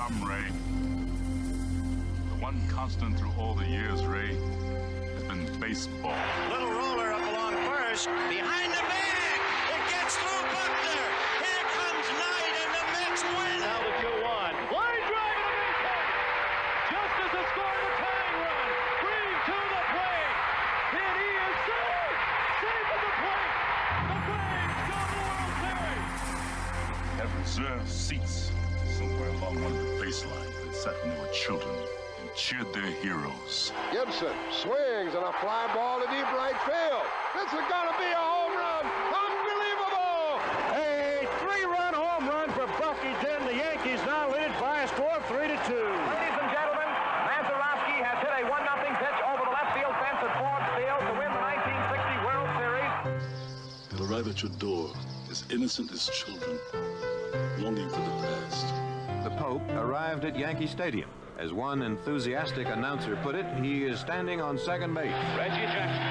come, Ray. The one constant through all the years, Ray, has been baseball. Little roller up along first. Behind the bag. It gets through Buckner. Here comes Knight, and the Mets win. Now the 2-1. Line drive to the base. Justice has scored the tying run. Green to the plate. And he is safe. Safe at the plate. The Braves go to the World Series. Have reserved seats somewhere along one of the baselines that sat when they were children and cheered their heroes. Gibson swings and a fly ball to deep right field. This is going to be a home run. Unbelievable! A 3-run home run for Bucky Dent. The Yankees now lead it by a score of 3-2. Ladies and gentlemen, Mazeroski has hit a 1-0 pitch over the left field fence at Ford Field to win the 1960 World Series. They'll arrive at your door as innocent as children, longing for the past. The Pope arrived at Yankee Stadium. As one enthusiastic announcer put it, he is standing on second base. Reggie Jackson.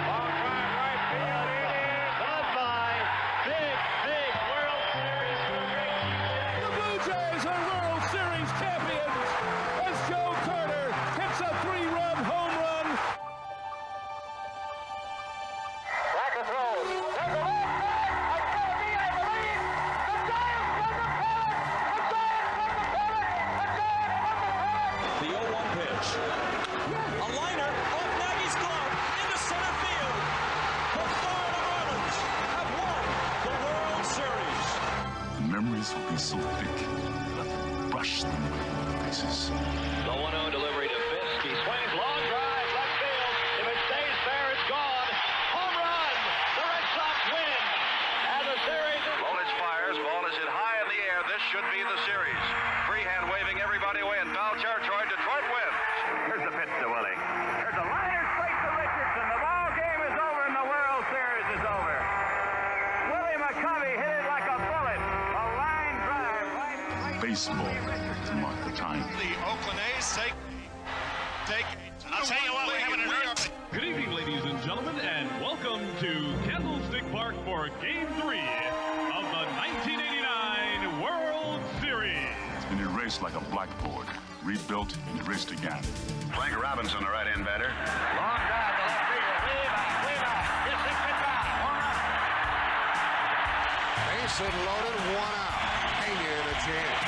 Long drive right field. It is goodbye. Big World Series. The Blue Jays are World Series champions as Joe Carter hits a 3-run home run. Back and throws. There's a left back. It's going to be, I believe, the Giants from the pennant. The Giants from the pennant. The Giants from the pennant. The 0-1 pitch. A liner off Nagy's glove into center field. The Florida Marlins have won the World Series. The memories will be so thick that I can brush them away from the faces. The 1-0 delivery to Fisk. He swings long drive left field. If it stays fair, it's gone. Home run. The Red Sox win. And the series is... Lolich fires. Ball is hit high in the air. This should be the series. Freehand waving everybody away in foul territory. Detroit wins. Here's the pitch to Willie. There's a liner straight to Richardson. The ball game is over and the World Series is over. Willie McCovey hit it like a bullet. A line drive right. Baseball to mark the time. The Oakland A's take. I'll tell you what, we're having an earth. Good evening, ladies and gentlemen, and welcome to Candlestick Park for Game 3 of the 1989 World Series. It's been erased like a blackboard, rebuilt and erased again. Frank Robinson, the right-hand batter. Long drive to left field. Way back. Yes, it's goodbye. Home run. Base hit loaded, 1 out. Pena in a chance.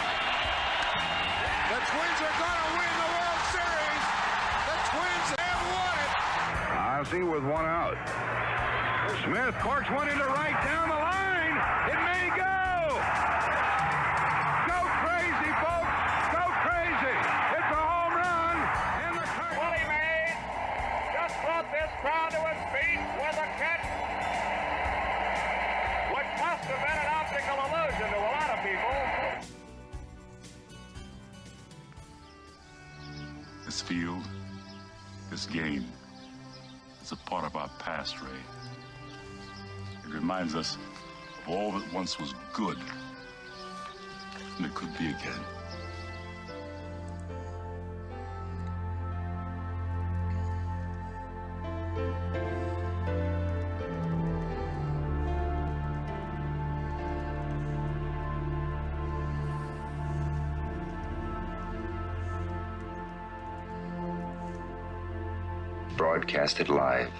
The Twins are going to win the World Series. The Twins have won it. Ozzie with 1 out. Smith corks one into right down the line. It may go. Go crazy, folks. Go crazy. It's a home run. And the Willie Mays just brought this crowd to its feet with a catch, which must have been an optical illusion to a lot of people. This field, this game, is a part of our past, Ray. It reminds us of all that once was good, and it could be again. Broadcasted live.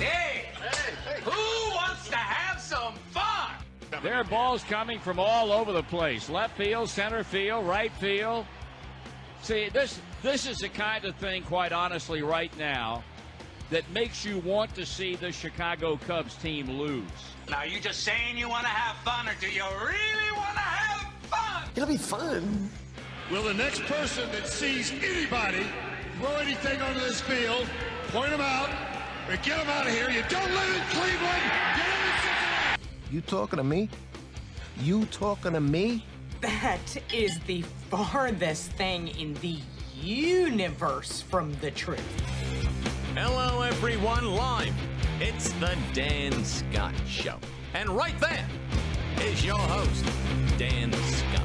Hey! Who wants to have some fun? There are balls coming from all over the place. Left field, center field, right field. See, this is the kind of thing, quite honestly, right now, that makes you want to see the Chicago Cubs team lose. Now, you just saying you want to have fun, or do you really want to have fun? It'll be fun. Will the next person that sees anybody throw anything onto this field, point them out, or get them out of here? You don't live in Cleveland. You live in Cincinnati. You talking to me? You talking to me? That is the farthest thing in the universe from the truth. Hello, everyone, live. It's the Dan Scott Show. And right there is your host, Dan Scott.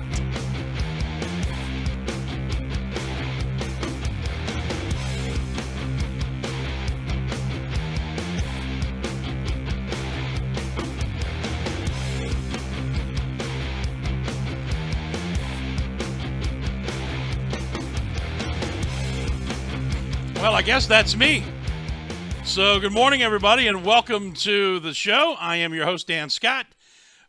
Well, I guess that's me. So good morning, everybody, and welcome to the show. I am your host, Dan Scott.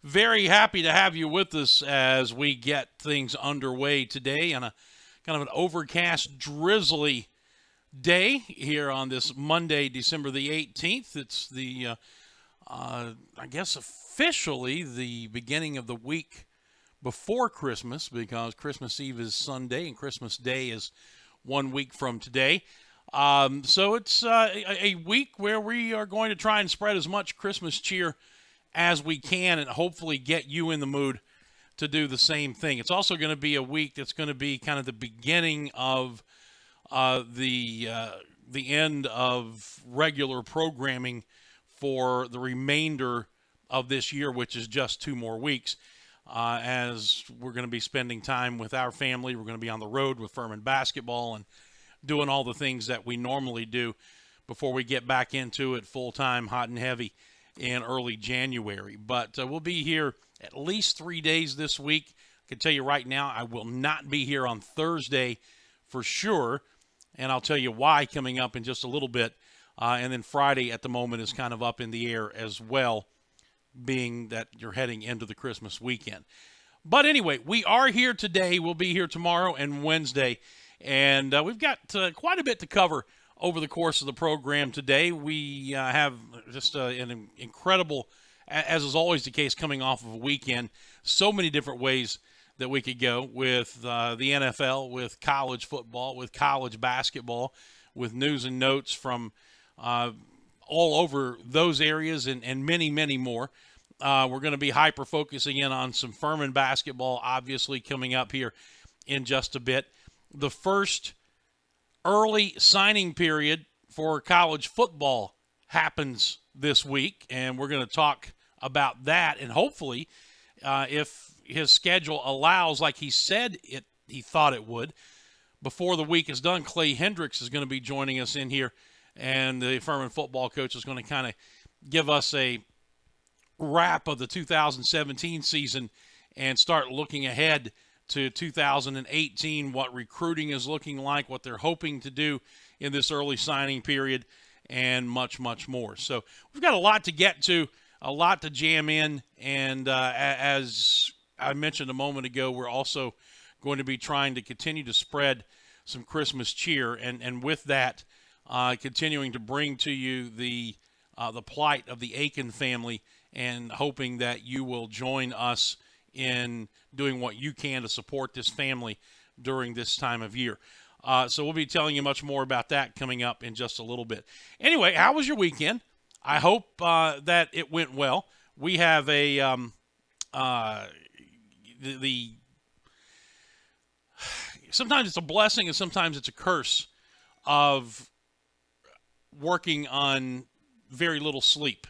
Very happy to have you with us as we get things underway today on a kind of an overcast, drizzly day here on this Monday, December the 18th. It's the, I guess, officially the beginning of the week before Christmas, because Christmas Eve is Sunday and Christmas Day is 1 week from today. So it's a week where we are going to try and spread as much Christmas cheer as we can and hopefully get you in the mood to do the same thing. It's also going to be a week that's going to be kind of the beginning of the end of regular programming for the remainder of this year, which is just 2 more weeks, as we're going to be spending time with our family. We're going to be on the road with Furman basketball and doing all the things that we normally do before we get back into it full-time, hot and heavy in early January. But we'll be here at least 3 days this week. I can tell you right now, I will not be here on Thursday for sure, and I'll tell you why coming up in just a little bit. And then Friday at the moment is kind of up in the air as well, being that you're heading into the Christmas weekend. But anyway, we are here today. We'll be here tomorrow and Wednesday. And we've got quite a bit to cover over the course of the program today. We have just an incredible, as is always the case, coming off of a weekend, so many different ways that we could go with the NFL, with college football, with college basketball, with news and notes from all over those areas and many, many more. We're going to be hyper-focusing in on some Furman basketball, obviously, coming up here in just a bit. The first early signing period for college football happens this week, and we're going to talk about that. And hopefully, if his schedule allows, like he said he thought it would, before the week is done, Clay Hendricks is going to be joining us in here, and the Furman football coach is going to kind of give us a wrap of the 2017 season and start looking ahead to 2018, what recruiting is looking like, what they're hoping to do in this early signing period, and much, much more. So we've got a lot to get to, a lot to jam in, and as I mentioned a moment ago, we're also going to be trying to continue to spread some Christmas cheer, and with that, continuing to bring to you the plight of the Aiken family, and hoping that you will join us in doing what you can to support this family during this time of year. So we'll be telling you much more about that coming up in just a little bit. Anyway, how was your weekend? I hope that it went well. We have sometimes it's a blessing and sometimes it's a curse of working on very little sleep,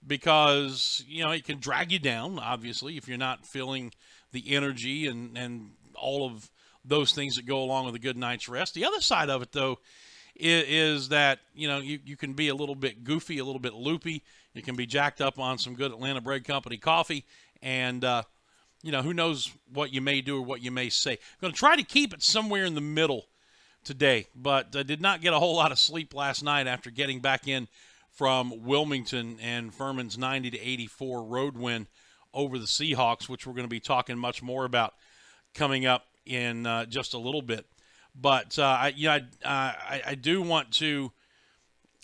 because, you know, it can drag you down, obviously, if you're not feeling the energy and all of those things that go along with a good night's rest. The other side of it, though, is that, you know, you can be a little bit goofy, a little bit loopy. You can be jacked up on some good Atlanta Bread Company coffee, and, you know, who knows what you may do or what you may say. I'm going to try to keep it somewhere in the middle today, but I did not get a whole lot of sleep last night after getting back in from Wilmington and Furman's 90-84 road win over the Seahawks, which we're going to be talking much more about coming up in just a little bit. But I do want to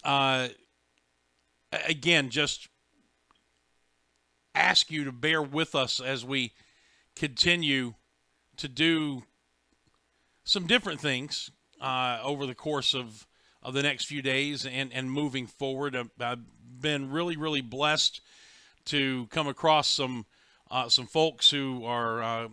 again just ask you to bear with us as we continue to do some different things over the course of the next few days and moving forward. I've been really, really blessed to come across some folks who are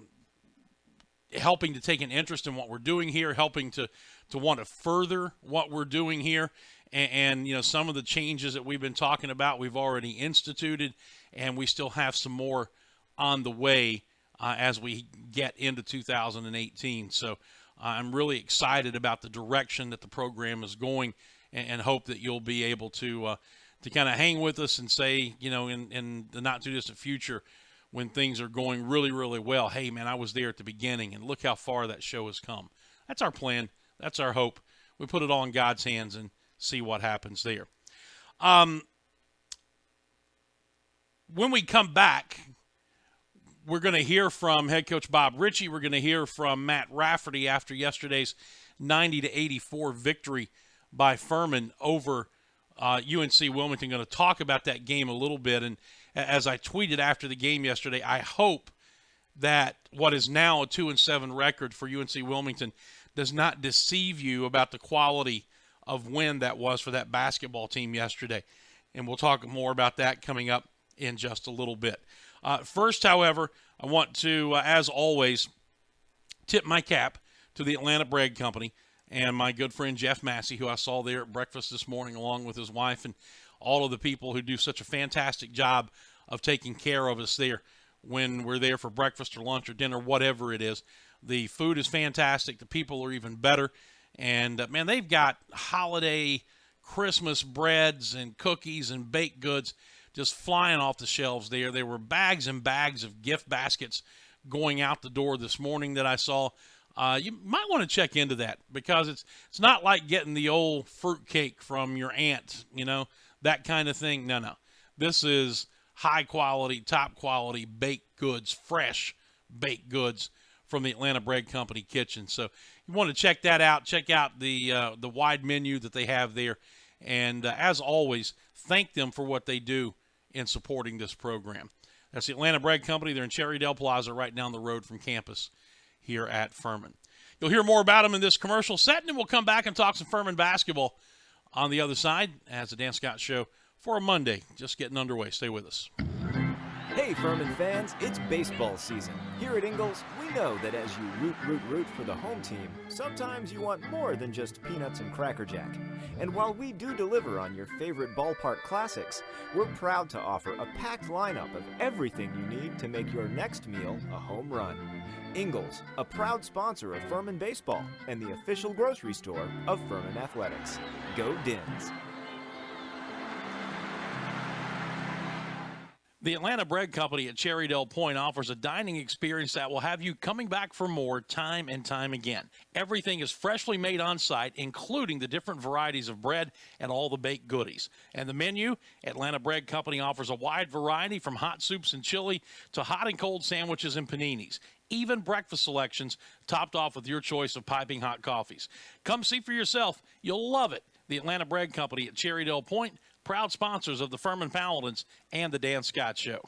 helping to take an interest in what we're doing here, helping to want to further what we're doing here. And you know, some of the changes that we've been talking about, we've already instituted, and we still have some more on the way as we get into 2018. So I'm really excited about the direction that the program is going, and hope that you'll be able to kind of hang with us and say, you know, in the not too distant future, when things are going really, really well, hey, man, I was there at the beginning, and look how far that show has come. That's our plan. That's our hope. we put it all in God's hands and see what happens there. When we come back, we're going to hear from head coach Bob Ritchie. We're going to hear from Matt Rafferty after yesterday's 90-84 victory by Furman over UNC Wilmington. Going to talk about that game a little bit. And as I tweeted after the game yesterday, I hope that what is now a 2-7 record for UNC Wilmington does not deceive you about the quality of win that was for that basketball team yesterday. And we'll talk more about that coming up in just a little bit. First, however, I want to, as always, tip my cap to the Atlanta Bread Company and my good friend Jeff Massey, who I saw there at breakfast this morning along with his wife and all of the people who do such a fantastic job of taking care of us there when we're there for breakfast or lunch or dinner, whatever it is. The food is fantastic. The people are even better. And, man, they've got holiday Christmas breads and cookies and baked goods just flying off the shelves there. There were bags and bags of gift baskets going out the door this morning that I saw. You might want to check into that because it's not like getting the old fruit cake from your aunt, that kind of thing. No. This is high quality, top quality baked goods, fresh baked goods from the Atlanta Bread Company kitchen. So you want to check that out. Check out the wide menu that they have there. And as always, thank them for what they do in supporting this program. That's the Atlanta Bread Company. They're in Cherrydale Plaza right down the road from campus here at Furman. You'll hear more about them in this commercial set, and then we'll come back and talk some Furman basketball on the other side as the Dan Scott Show for a Monday. Just getting underway. Stay with us. Hey, Furman fans, it's baseball season. Here at Ingalls, we know that as you root for the home team, sometimes you want more than just peanuts and Cracker Jack. And while we do deliver on your favorite ballpark classics, we're proud to offer a packed lineup of everything you need to make your next meal a home run. Ingalls, a proud sponsor of Furman Baseball and the official grocery store of Furman Athletics. Go Dins! The Atlanta Bread Company at Cherrydale Point offers a dining experience that will have you coming back for more time and time again. Everything is freshly made on site, including the different varieties of bread and all the baked goodies. And the menu, Atlanta Bread Company offers a wide variety from hot soups and chili to hot and cold sandwiches and paninis. Even breakfast selections topped off with your choice of piping hot coffees. Come see for yourself. You'll love it. The Atlanta Bread Company at Cherrydale Point, proud sponsors of the Furman Paladins and the Dan Scott Show.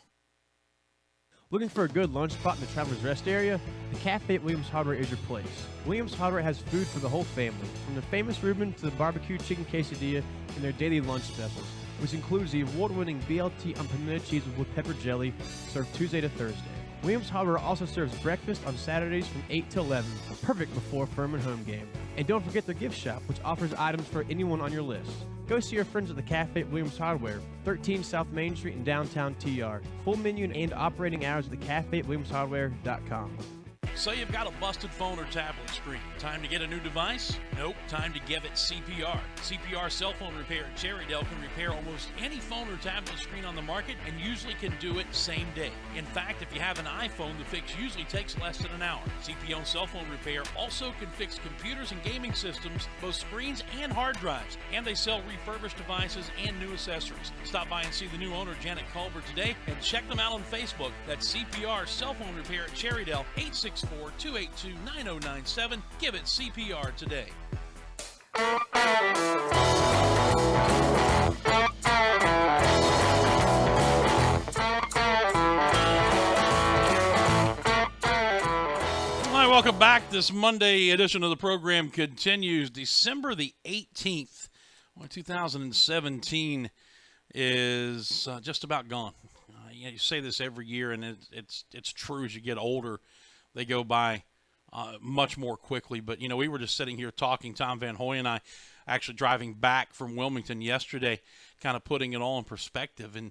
Looking for a good lunch spot in the Travelers Rest area? The Cafe at Williams Hardware is your place. Williams Hardware has food for the whole family, from the famous Reuben to the barbecue chicken quesadilla and their daily lunch specials, which includes the award-winning BLT unpimmented cheese with pepper jelly, served Tuesday to Thursday. Williams Hardware also serves breakfast on Saturdays from 8 to 11, perfect before Furman home game. And don't forget their gift shop, which offers items for anyone on your list. Go see your friends at the Cafe at Williams Hardware, 13 South Main Street in downtown TR. Full menu and operating hours at the Cafe at WilliamsHardware.com. Say you've got a busted phone or tablet screen. Time to get a new device? Nope. Time to give it CPR. CPR Cell Phone Repair at Cherrydale can repair almost any phone or tablet screen on the market and usually can do it same day. In fact, if you have an iPhone, the fix usually takes less than an hour. CPO Cell Phone Repair also can fix computers and gaming systems, both screens and hard drives. And they sell refurbished devices and new accessories. Stop by and see the new owner, Janet Culver, today and check them out on Facebook. That's CPR Cell Phone Repair at Cherrydale, 864-282-9097. Give it CPR today. Hi, welcome back. This Monday edition of the program continues. December the 18th, 2017 is just about gone. You say this every year, and it's true as you get older. They go by much more quickly. But, we were just sitting here talking, Tom Van Hoy and I, actually driving back from Wilmington yesterday, kind of putting it all in perspective. And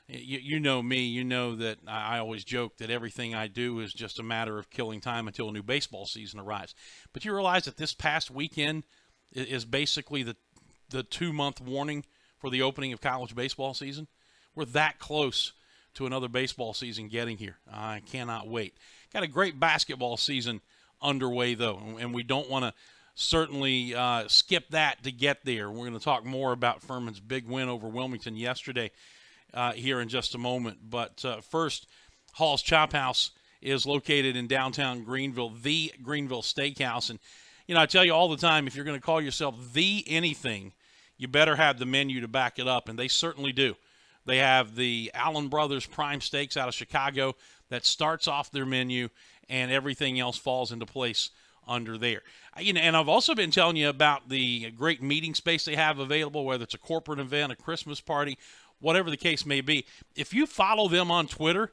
you know me, you know that I always joke that everything I do is just a matter of killing time until a new baseball season arrives. But you realize that this past weekend is basically the 2-month warning for the opening of college baseball season? We're that close to another baseball season getting here. I cannot wait. Got a great basketball season underway, though, and we don't want to certainly skip that to get there. We're going to talk more about Furman's big win over Wilmington yesterday here in just a moment. But first, Hall's Chop House is located in downtown Greenville, the Greenville Steakhouse. And, I tell you all the time, if you're going to call yourself the anything, you better have the menu to back it up, and they certainly do. They have the Allen Brothers Prime Steaks out of Chicago that starts off their menu, and everything else falls into place under there. And I've also been telling you about the great meeting space they have available, whether it's a corporate event, a Christmas party, whatever the case may be. If you follow them on Twitter,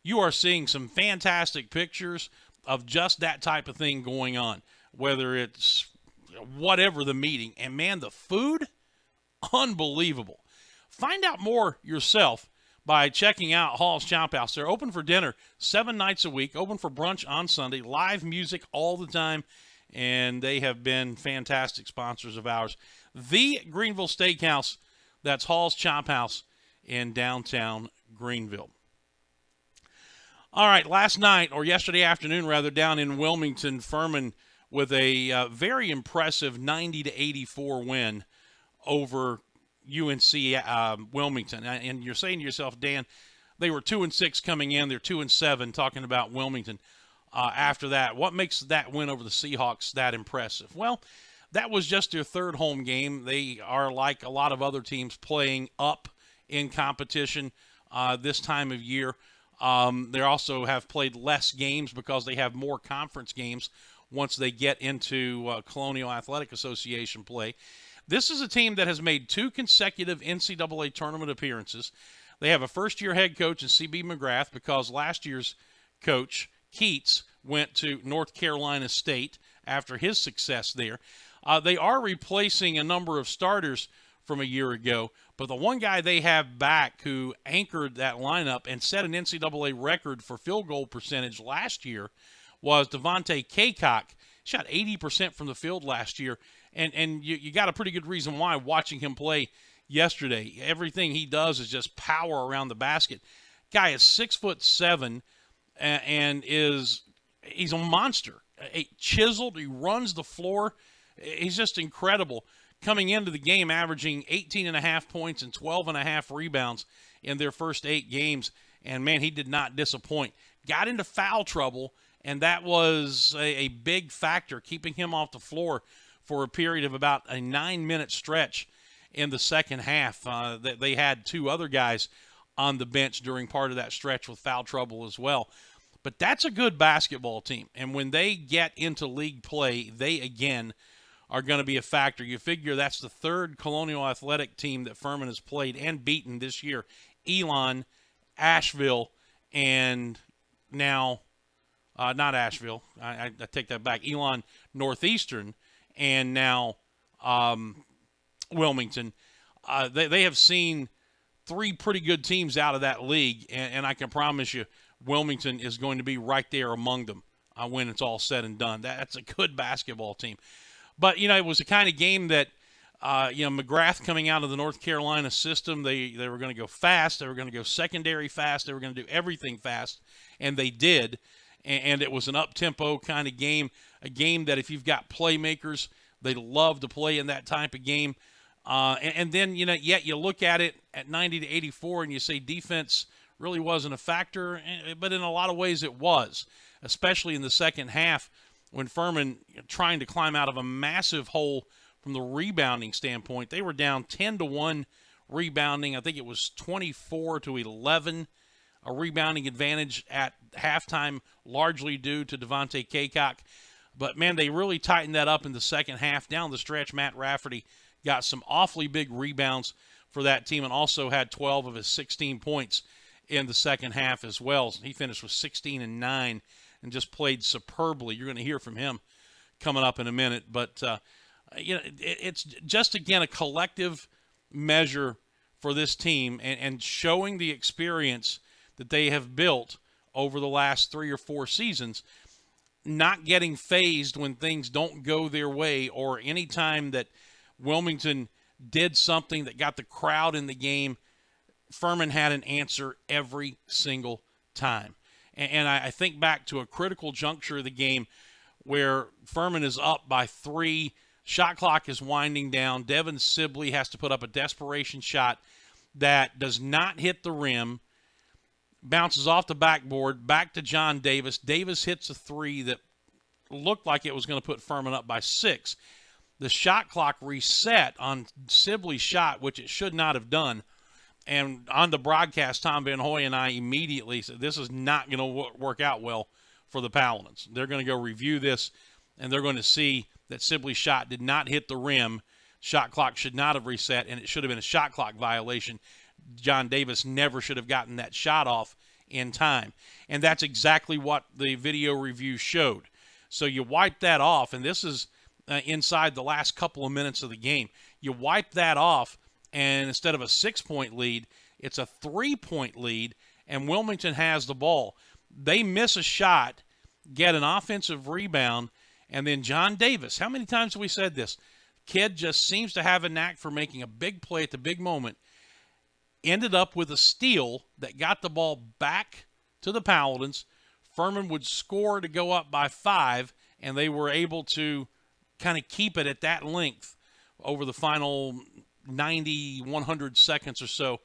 you are seeing some fantastic pictures of just that type of thing going on, whether it's whatever the meeting. And, man, the food, unbelievable. Find out more yourself by checking out Hall's Chop House. They're open for dinner 7 nights a week, open for brunch on Sunday, live music all the time, and they have been fantastic sponsors of ours. The Greenville Steakhouse, that's Hall's Chop House in downtown Greenville. All right, last night, or yesterday afternoon rather, down in Wilmington, Furman with a very impressive 90-84 win over UNC Wilmington. And you're saying to yourself, Dan, they were 2-6 coming in. They're 2-7 talking about Wilmington after that. What makes that win over the Seahawks that impressive? Well, that was just their third home game. They are, like a lot of other teams, playing up in competition this time of year. They also have played less games because they have more conference games once they get into Colonial Athletic Association play. This is a team that has made 2 consecutive NCAA tournament appearances. They have a first-year head coach in C.B. McGrath because last year's coach, Keats, went to North Carolina State after his success there. They are replacing a number of starters from a year ago, but the one guy they have back who anchored that lineup and set an NCAA record for field goal percentage last year was Devontae Kaycock. Shot 80% from the field last year, and you got a pretty good reason why watching him play yesterday. Everything he does is just power around the basket. Guy is 6'7", and he's a monster. Chiseled, he runs the floor. He's just incredible. Coming into the game, averaging 18.5 points and 12.5 rebounds in their first 8 games, and man, he did not disappoint. Got into foul trouble, and that was a big factor, keeping him off the floor for a period of about a 9-minute stretch in the second half. They had 2 other guys on the bench during part of that stretch with foul trouble as well. But that's a good basketball team, and when they get into league play, they, again, are going to be a factor. You figure that's the 3rd Colonial Athletic team that Furman has played and beaten this year. Elon, Asheville, and now not Asheville. I take that back. Elon Northeastern, and now Wilmington. They have seen 3 pretty good teams out of that league, and I can promise you Wilmington is going to be right there among them when it's all said and done. That's a good basketball team. But, it was the kind of game that, McGrath coming out of the North Carolina system, they were going to go fast. They were going to go secondary fast. They were going to do everything fast, and they did. And it was an up-tempo kind of game, a game that if you've got playmakers, they love to play in that type of game. And then, yet you look at it at 90-84 and you say defense really wasn't a factor, but in a lot of ways it was, especially in the second half, when Furman, trying to climb out of a massive hole from the rebounding standpoint. They were down 10-1 rebounding. I think it was 24-11, a rebounding advantage at halftime, largely due to Devontae Kaycock. But, man, they really tightened that up in the second half. Down the stretch, Matt Rafferty got some awfully big rebounds for that team and also had 12 of his 16 points in the second half as well. He finished with 16 and 9. And just played superbly. You're going to hear from him coming up in a minute. But, it's just, again, a collective measure for this team and showing the experience that they have built over the last 3 or 4 seasons, not getting fazed when things don't go their way or any time that Wilmington did something that got the crowd in the game. Furman had an answer every single time. And I think back to a critical juncture of the game where Furman is up by 3. Shot clock is winding down. Devin Sibley has to put up a desperation shot that does not hit the rim, bounces off the backboard, back to John Davis. Davis hits a 3 that looked like it was going to put Furman up by 6. The shot clock reset on Sibley's shot, which it should not have done. And on the broadcast, Tom Van Hoy and I immediately said, this is not going to work out well for the Paladins. They're going to go review this, and they're going to see that Sibley's shot did not hit the rim. Shot clock should not have reset, and it should have been a shot clock violation. John Davis never should have gotten that shot off in time. And that's exactly what the video review showed. So you wipe that off, and this is inside the last couple of minutes of the game. You wipe that off, and instead of a 6-point lead, it's a 3-point lead, and Wilmington has the ball. They miss a shot, get an offensive rebound, and then John Davis, how many times have we said this? Kid just seems to have a knack for making a big play at the big moment. Ended up with a steal that got the ball back to the Paladins. Furman would score to go up by 5, and they were able to kind of keep it at that length over the final 90, 100 seconds or so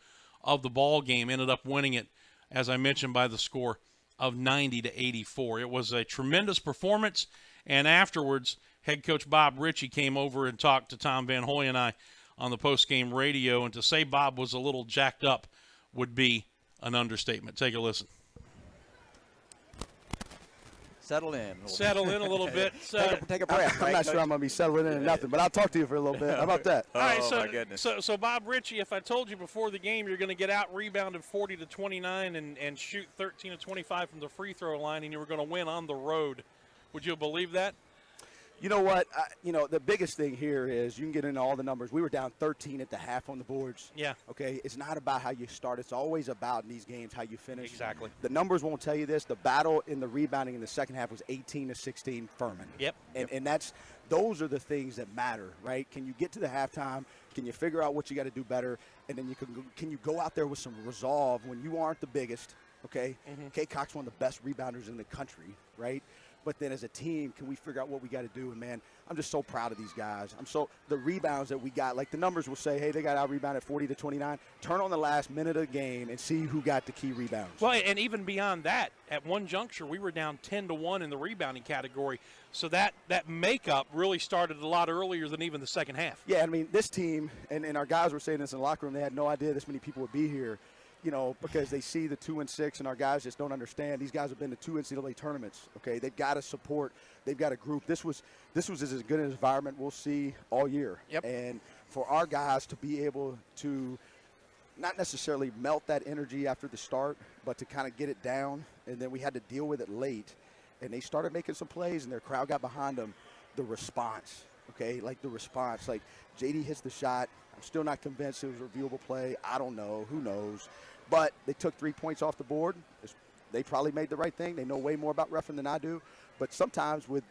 of the ball game. Ended up winning it, as I mentioned, by the score of 90-84. It was a tremendous performance, and afterwards, head coach Bob Ritchie came over and talked to Tom Van Hoy and I on the post-game radio, and to say Bob was a little jacked up would be an understatement. Take a listen. Settle in. Settle in a little bit. Take a breath. I'm not sure I'm going to be settling in or nothing, but I'll talk to you for a little bit. How about that? All right, my goodness. So Bob Ritchie, if I told you before the game you're going to get out-rebounded 40-29 and shoot 13-25 from the free throw line and you were going to win on the road, would you believe that? You know what? The biggest thing here is you can get into all the numbers. We were down 13 at the half on the boards. Yeah. Okay? It's not about how you start. It's always about in these games how you finish. Exactly. The numbers won't tell you this. The battle in the rebounding in the second half was 18-16 Furman. Yep. And those are the things that matter, right? Can you get to the halftime? Can you figure out what you got to do better? And then can you go out there with some resolve when you aren't the biggest, okay? Mm-hmm. Kay Cox, one of the best rebounders in the country, right? But then as a team, can we figure out what we got to do? And, man, I'm just so proud of these guys. The rebounds that we got, like the numbers will say, hey, they got out-rebounded 40-29. Turn on the last minute of the game and see who got the key rebounds. Well, and even beyond that, at one juncture, we were down 10-1 in the rebounding category. So that makeup really started a lot earlier than even the second half. Yeah, I mean, this team, and our guys were saying this in the locker room, they had no idea this many people would be here. Because they see the 2-6, and our guys just don't understand. These guys have been to 2 NCAA tournaments. Okay, they've got to support. They've got a group. This was as good an environment we'll see all year. Yep. And for our guys to be able to not necessarily melt that energy after the start, but to kind of get it down, and then we had to deal with it late. And they started making some plays, and their crowd got behind them. The response, okay, like JD hits the shot. I'm still not convinced it was a reviewable play. I don't know. Who knows? But they took 3 points off the board. They probably made the right thing. They know way more about reffing than I do. But sometimes with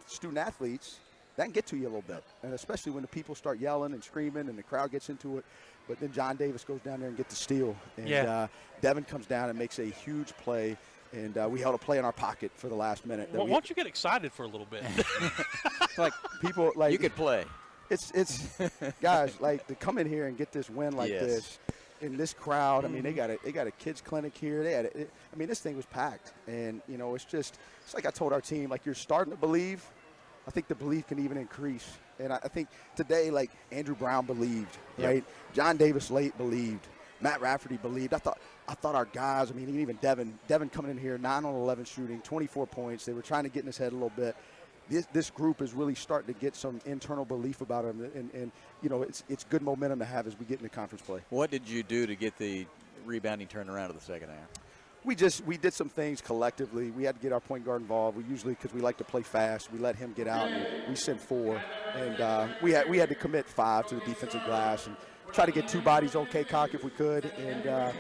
student athletes, that can get to you a little bit, and especially when the people start yelling and screaming and the crowd gets into it. But then John Davis goes down there and gets the steal. And Devin comes down and makes a huge play. And we held a play in our pocket for the last minute. Well, why don't you get excited for a little bit? Like people like you could play. It's guys, like, to come in here and get this win like this in this crowd. I mean, they got a kids clinic here. This thing was packed, and it's like I told our team, like, you're starting to believe. I think the belief can even increase, and I think today, like, Andrew Brown believed, right? John Davis late believed. Matt Rafferty believed. I thought our guys. I mean, even Devin coming in here, 9 on 11 shooting, 24 points. They were trying to get in his head a little bit. This group is really starting to get some internal belief about him, and it's good momentum to have as we get into conference play. What did you do to get the rebounding turned around to the second half? We did some things collectively. We had to get our point guard involved. We usually, because we like to play fast, we let him get out, and we sent 4, and we had to commit 5 to the defensive glass and try to get 2 bodies on K-Cock if we could, and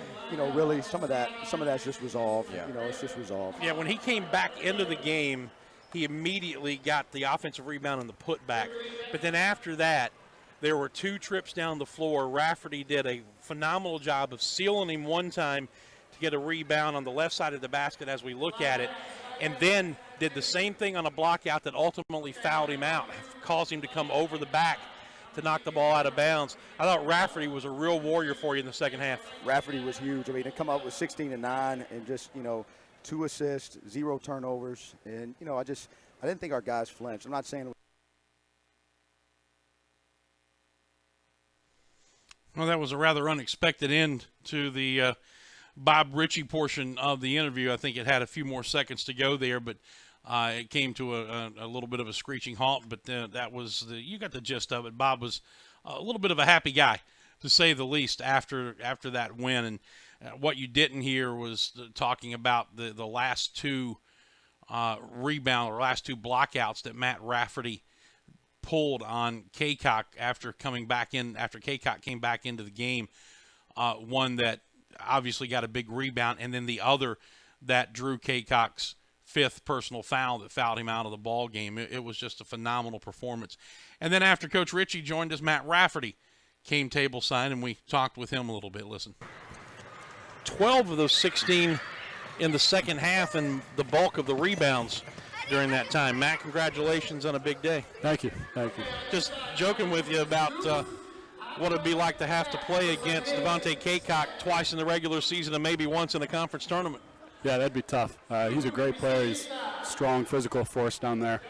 really some of that's just resolved. Yeah. It's just resolved. Yeah, when he came back into the game, he immediately got the offensive rebound and the putback. But then after that, there were 2 trips down the floor. Rafferty did a phenomenal job of sealing him one time to get a rebound on the left side of the basket as we look at it. And then did the same thing on a block out that ultimately fouled him out, caused him to come over the back to knock the ball out of bounds. I thought Rafferty was a real warrior for you in the second half. Rafferty was huge. I mean, to come up with 16 and 9 and just, 2 assists, 0 turnovers. And, I didn't think our guys flinched. I'm not saying. Well, that was a rather unexpected end to the Bob Ritchie portion of the interview. I think it had a few more seconds to go there, but it came to a little bit of a screeching halt. But that was you got the gist of it. Bob was a little bit of a happy guy, to say the least, after that win. And what you didn't hear was talking about the last two last two blockouts that Matt Rafferty pulled on Kaycock after Kaycock came back into the game. One that obviously got a big rebound, and then the other that drew Kaycock's 5th personal foul that fouled him out of the ball game. It was just a phenomenal performance. And then after Coach Ritchie joined us, Matt Rafferty came tableside, and we talked with him a little bit. Listen. 12 of those 16 in the second half, and the bulk of the rebounds during that time. Matt, congratulations on a big day. Thank you. Thank you. Just joking with you about what it'd be like to have to play against Devontae Kaycock twice in the regular season and maybe once in a conference tournament. Yeah, that'd be tough. He's a great player. He's a strong physical force down there.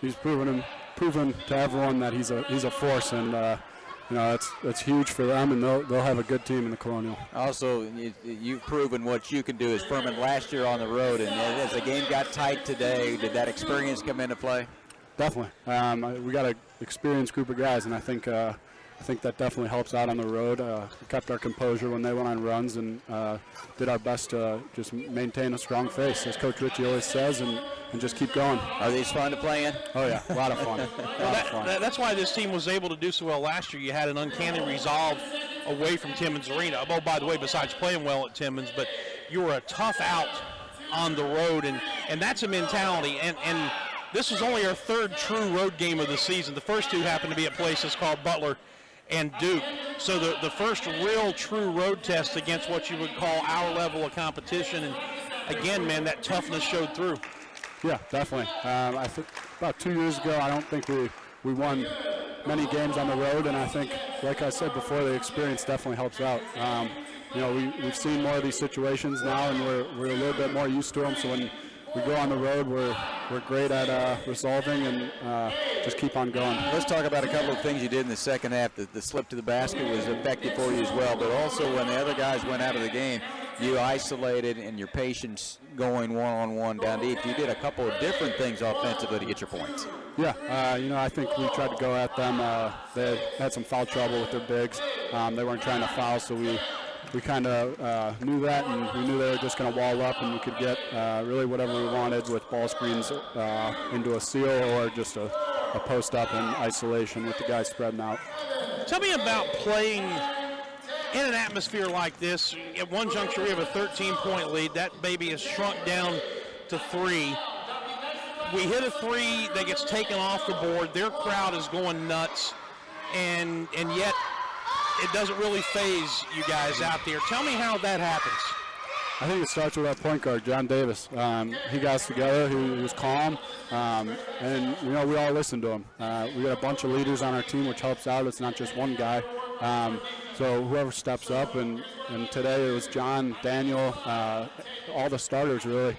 He's proven to everyone that he's a force, and that's huge for them, and they'll have a good team in the Colonial. Also, you've proven what you can do as Furman last year on the road, and as the game got tight today, did that experience come into play? Definitely. We got an experienced group of guys, and I think that definitely helps out on the road. We kept our composure when they went on runs, and did our best to just maintain a strong face, as Coach Ritchie always says, and just keep going. Are these fun to play in? Oh, yeah, a lot of fun. That's why this team was able to do so well last year. You had an uncanny resolve away from Timmons Arena. Oh, by the way, besides playing well at Timmons, but you were a tough out on the road, and that's a mentality. And this was only our 3rd true road game of the season. The first 2 happened to be at places called Butler and Duke. So the first real true road test against what you would call our level of competition. And again, man, that toughness showed through. Yeah, definitely. I think about 2 years ago, I don't think we won many games on the road, and I think, like I said before, the experience definitely helps out. We've seen more of these situations now, and we're a little bit more used to them. So when we go on the road, we're great at resolving and just keep on going. Let's talk about a couple of things you did in the second half. The slip to the basket was effective for you as well, but also when the other guys went out of the game, you isolated and your patience going one-on-one down deep. You did a couple of different things offensively to get your points. Yeah, I think we tried to go at them. They had some foul trouble with their bigs. They weren't trying to foul, so we kind of knew that, and we knew they were just going to wall up, and we could get really whatever we wanted with ball screens into a seal or just a post-up in isolation with the guys spreading out. Tell me about playing in an atmosphere like this. At one juncture, we have a 13-point lead. That baby has shrunk down to 3. We hit a 3 that gets taken off the board. Their crowd is going nuts, and yet it doesn't really faze you guys out there. Tell me how that happens. I think it starts with our point guard, John Davis. He got us together. He was calm, and we all listen to him. We got a bunch of leaders on our team, which helps out. It's not just one guy. So whoever steps up, and today it was John, Daniel, all the starters really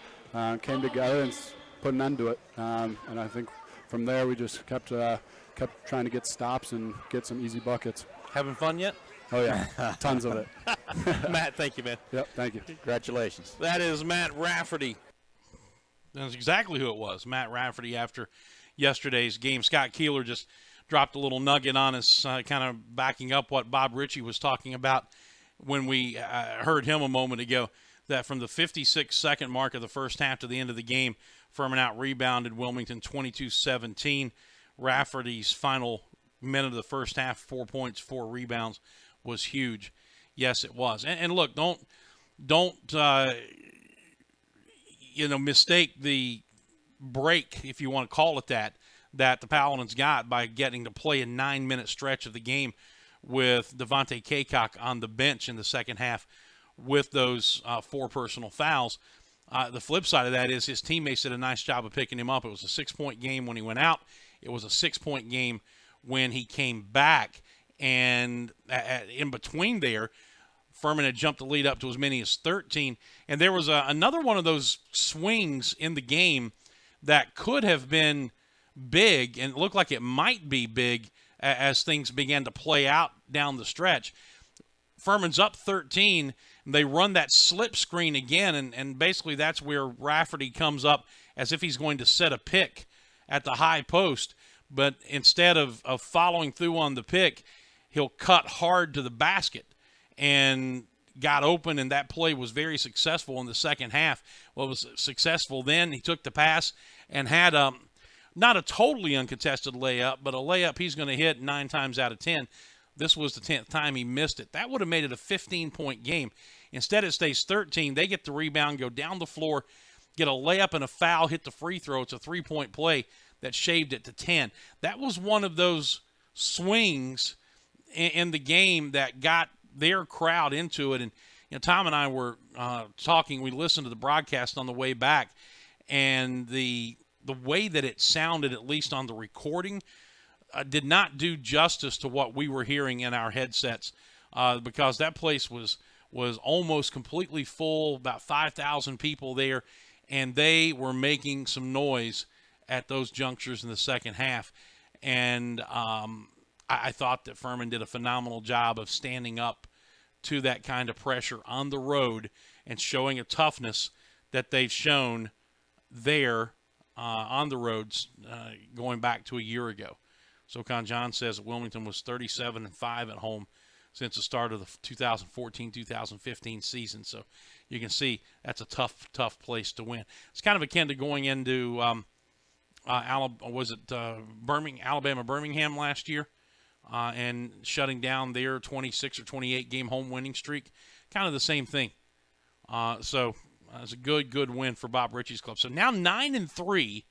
came together and put an end to it. And I think from there we just kept trying to get stops and get some easy buckets. Having fun yet? Oh, yeah. Tons of it. Matt, thank you, man. Yep, thank you. Congratulations. That is Matt Rafferty. That's exactly who it was, Matt Rafferty, after yesterday's game. Scott Keeler just dropped a little nugget on us, kind of backing up what Bob Ritchie was talking about when we heard him a moment ago, that from the 56-second mark of the first half to the end of the game, Furman out-rebounded Wilmington 22-17. Rafferty's final minute of the first half, 4 points, 4 rebounds, was huge. Yes, it was. And look, don't mistake the break, if you want to call it that the Paladins got by getting to play a 9-minute stretch of the game with Devontae Kaycock on the bench in the second half with those 4 personal fouls. The flip side of that is his teammates did a nice job of picking him up. It was a 6-point game when he went out. It was a 6-point game when he came back. And in between there, Furman had jumped the lead up to as many as 13. And there was another one of those swings in the game that could have been big, and it looked like it might be big as things began to play out down the stretch. Furman's up 13. They run that slip screen again, and basically that's where Rafferty comes up as if he's going to set a pick at the high post. But instead of following through on the pick, he'll cut hard to the basket and got open, and that play was very successful in the second half. Well, it was successful then. He took the pass and had not a totally uncontested layup, but a layup he's going to hit 9 times out of 10. This was the 10th time he missed it. That would have made it a 15-point game. Instead, it stays 13. They get the rebound, go down the floor, get a layup and a foul, hit the free throw. It's a 3-point play that shaved it to 10. That was one of those swings in the game that got their crowd into it. And Tom and I were talking. We listened to the broadcast on the way back, and the way that it sounded, at least on the recording, did not do justice to what we were hearing in our headsets, because that place was almost completely full, about 5,000 people there, and they were making some noise at those junctures in the second half. And I thought that Furman did a phenomenal job of standing up to that kind of pressure on the road and showing a toughness that they've shown there on the roads going back to a year ago. SoCon John says that Wilmington was 37-5 at home since the start of the 2014-2015 season. So you can see that's a tough place to win. It's kind of akin to going into Alabama-Birmingham last year and shutting down their 26 or 28 game home winning streak. Kind of the same thing. So it's a good win for Bob Ritchie's club. So now 9-3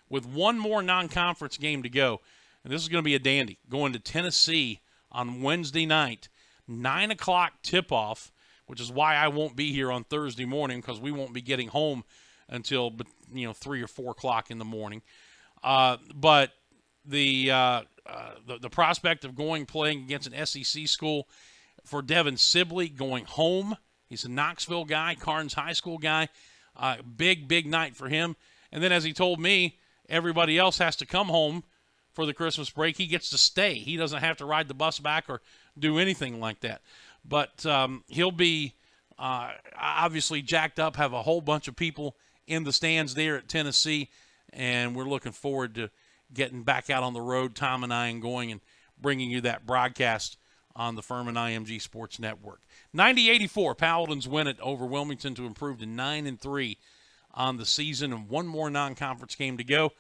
with one more non-conference game to go. And this is going to be a dandy. Going to Tennessee on Wednesday night, 9 o'clock tip-off, which is why I won't be here on Thursday morning, because we won't be getting home until 3 or 4 o'clock in the morning. But the prospect of playing against an SEC school for Devin Sibley, going home. He's a Knoxville guy, Carnes High School guy. Big night for him. And then, as he told me, everybody else has to come home for the Christmas break. He gets to stay. He doesn't have to ride the bus back or do anything like that. But he'll be obviously jacked up, have a whole bunch of people in the stands there at Tennessee, and we're looking forward to getting back out on the road, Tom and I, and going and bringing you that broadcast on the Furman IMG Sports Network. 90-84, Paladins win it over Wilmington to improve to 9-3 on the season, and one more non-conference game to go.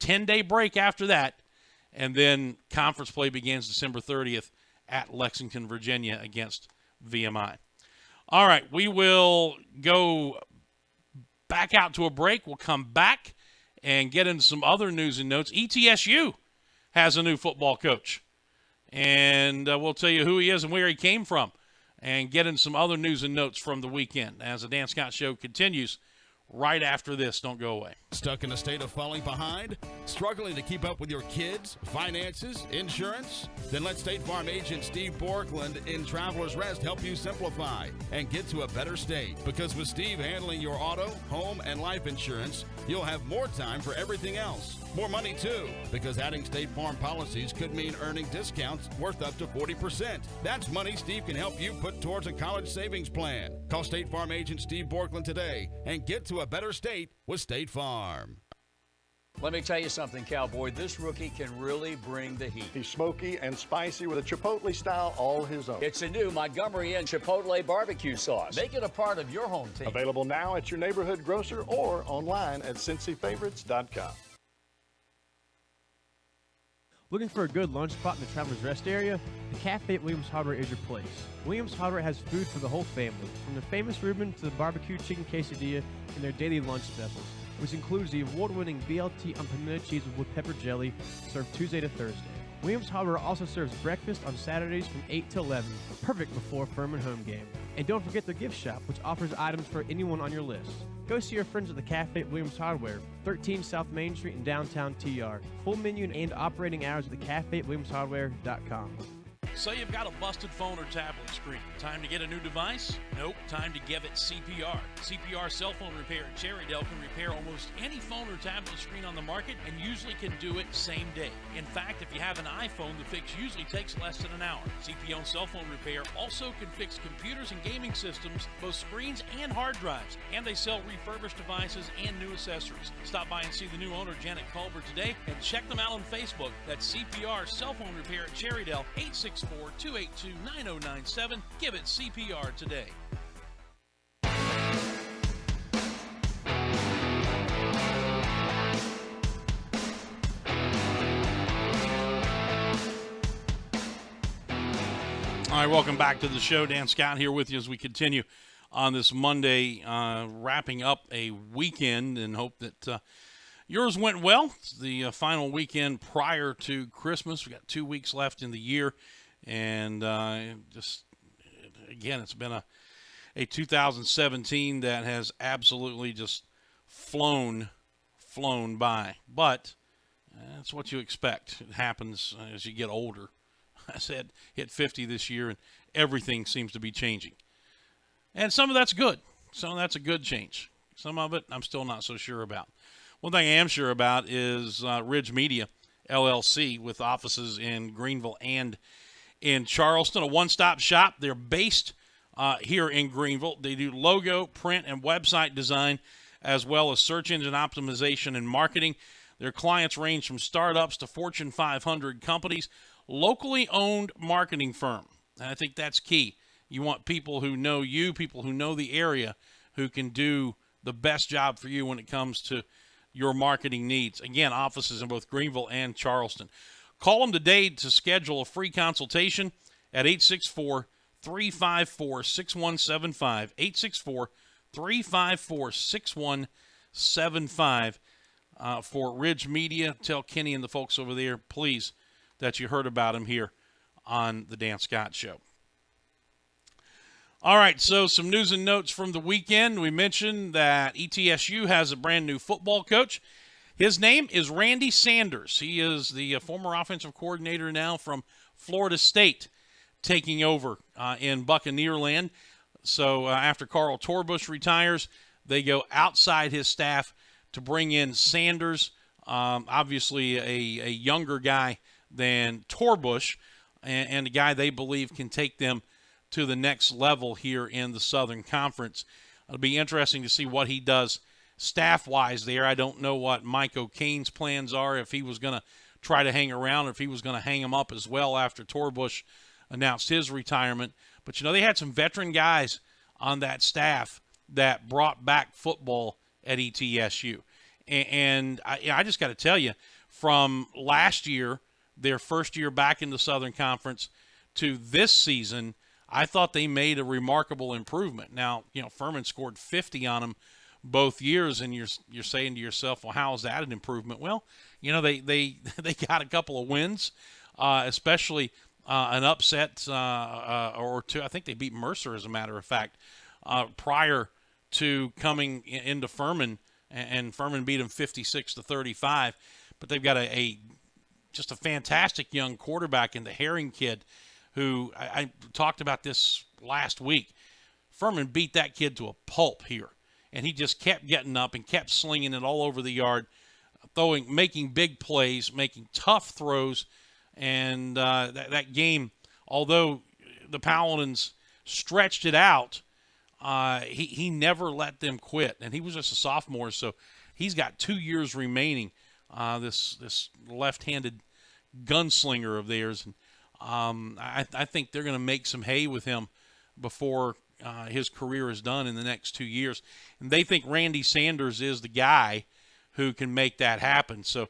10-day break after that, and then conference play begins December 30th at Lexington, Virginia against VMI. All right, we will go back out to a break. We'll come back and get into some other news and notes. ETSU has a new football coach, and we'll tell you who he is and where he came from, and get into some other news and notes from the weekend as the Dan Scott Show continues right after this. Don't go away. Stuck in a state of falling behind? Struggling to keep up with your kids, finances, insurance? Then let State Farm agent Steve Borkland in Traveler's Rest help you simplify and get to a better state. Because with Steve handling your auto, home, and life insurance, you'll have more time for everything else. More money, too, because adding State Farm policies could mean earning discounts worth up to 40%. That's money Steve can help you put towards a college savings plan. Call State Farm agent Steve Borkland today and get to a better state with State Farm. Let me tell you something, Cowboy. This rookie can really bring the heat. He's smoky and spicy with a Chipotle style all his own. It's a new Montgomery Inn Chipotle barbecue sauce. Make it a part of your home team. Available now at your neighborhood grocer or online at CincyFavorites.com. Looking for a good lunch spot in the Travelers Rest area? The Cafe at Williams Hardware is your place. Williams Hardware has food for the whole family, from the famous Reuben to the barbecue chicken quesadilla and their daily lunch specials, which includes the award-winning BLT unpimiented cheese with pepper jelly, served Tuesday to Thursday. Williams Hardware also serves breakfast on Saturdays from 8 to 11, perfect before Furman home game. And don't forget their gift shop, which offers items for anyone on your list. Go see your friends at the Cafe at Williams Hardware, 13 South Main Street in downtown TR. Full menu and operating hours at the Cafe at WilliamsHardware.com. So you've got a busted phone or tablet screen. Time to get a new device? Nope. Time to give it CPR. CPR Cell Phone Repair at Cherrydale can repair almost any phone or tablet screen on the market and usually can do it same day. In fact, if you have an iPhone, the fix usually takes less than an hour. CPO Cell Phone Repair also can fix computers and gaming systems, both screens and hard drives. And they sell refurbished devices and new accessories. Stop by and see the new owner, Janet Culver, today and check them out on Facebook. That's CPR Cell Phone Repair at Cherrydale, 864-282-9097. Give it CPR today. All right, welcome back to the show. Dan Scott here with you as we continue on this Monday, wrapping up a weekend, and hope that yours went well. It's the final weekend prior to Christmas. We've got 2 weeks left in the year, and just, again, it's been a 2017 that has absolutely just flown by. But that's what you expect. It happens as you get older. I said hit 50 this year, and everything seems to be changing. And some of that's good. Some of that's a good change. Some of it I'm still not so sure about. One thing I am sure about is Ridge Media, LLC, with offices in Greenville and in Charleston, a one-stop shop. They're based here in Greenville. They do logo, print, and website design, as well as search engine optimization and marketing. Their clients range from startups to Fortune 500 companies. Locally owned marketing firm. And I think that's key. You want people who know you, people who know the area, who can do the best job for you when it comes to your marketing needs. Again, offices in both Greenville and Charleston. Call them today to schedule a free consultation at 864-354-6175. 864-354-6175 for Ridge Media. Tell Kenny and the folks over there, please, that you heard about him here on the Dan Scott Show. All right, so some news and notes from the weekend. We mentioned that ETSU has a brand new football coach. His name is Randy Sanders. He is the former offensive coordinator now from Florida State, taking over in Buccaneerland. So after Carl Torbush retires, they go outside his staff to bring in Sanders, obviously a younger guy than Torbush, and a guy they believe can take them to the next level here in the Southern Conference. It'll be interesting to see what he does staff-wise there. I don't know what Mike O'Kane's plans are, if he was going to try to hang around or if he was going to hang him up as well after Torbush announced his retirement. But, you know, they had some veteran guys on that staff that brought back football at ETSU. And I just got to tell you, from last year, their first year back in the Southern Conference, to this season, I thought they made a remarkable improvement. Now, you know, Furman scored 50 on them both years, and you're saying to yourself, well, how is that an improvement? Well, you know, they got a couple of wins, especially an upset or two. I think they beat Mercer, as a matter of fact, prior to coming into Furman, and Furman beat them 56-35. But they've got just a fantastic young quarterback in the Herring kid, who I talked about this last week. Furman beat that kid to a pulp here, and he just kept getting up and kept slinging it all over the yard, making big plays, making tough throws, and that game, although the Paladins stretched it out, he never let them quit, and he was just a sophomore, so he's got 2 years remaining. This left-handed gunslinger of theirs, and I think they're going to make some hay with him before his career is done in the next 2 years. And they think Randy Sanders is the guy who can make that happen. So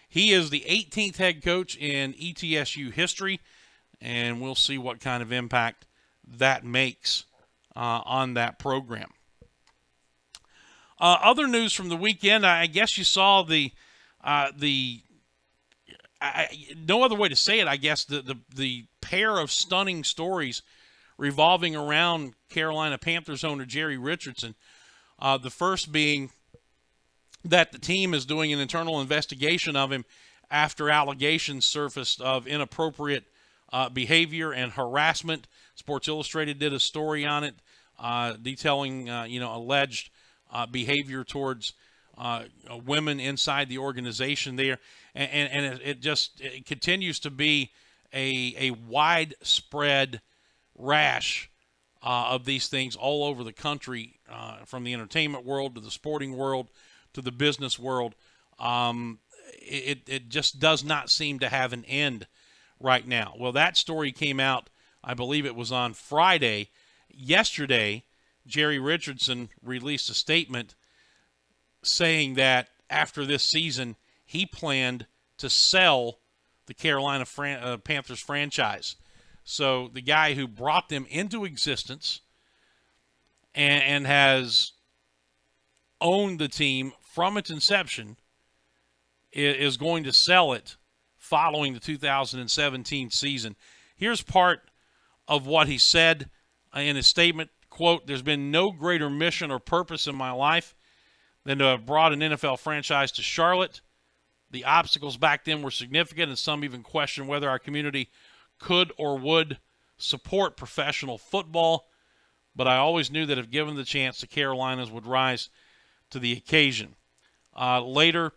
he is the 18th head coach in ETSU history, and we'll see what kind of impact that makes on that program. Other news from the weekend, I guess you saw the no other way to say it, I guess, the pair of stunning stories revolving around Carolina Panthers owner Jerry Richardson. The first being that the team is doing an internal investigation of him after allegations surfaced of inappropriate behavior and harassment. Sports Illustrated did a story on it, detailing alleged behavior towards women inside the organization there, and it continues to be a widespread rash of these things all over the country, from the entertainment world to the sporting world to the business world. It just does not seem to have an end right now. Well, that story came out, I believe it was on Friday. Yesterday, Jerry Richardson released a statement saying that after this season, he planned to sell the Carolina Panthers franchise. So the guy who brought them into existence and has owned the team from its inception is going to sell it following the 2017 season. Here's part of what he said in his statement. Quote, "There's been no greater mission or purpose in my life than to have brought an NFL franchise to Charlotte. The obstacles back then were significant, and some even questioned whether our community could or would support professional football. But I always knew that if given the chance, the Carolinas would rise to the occasion." Later,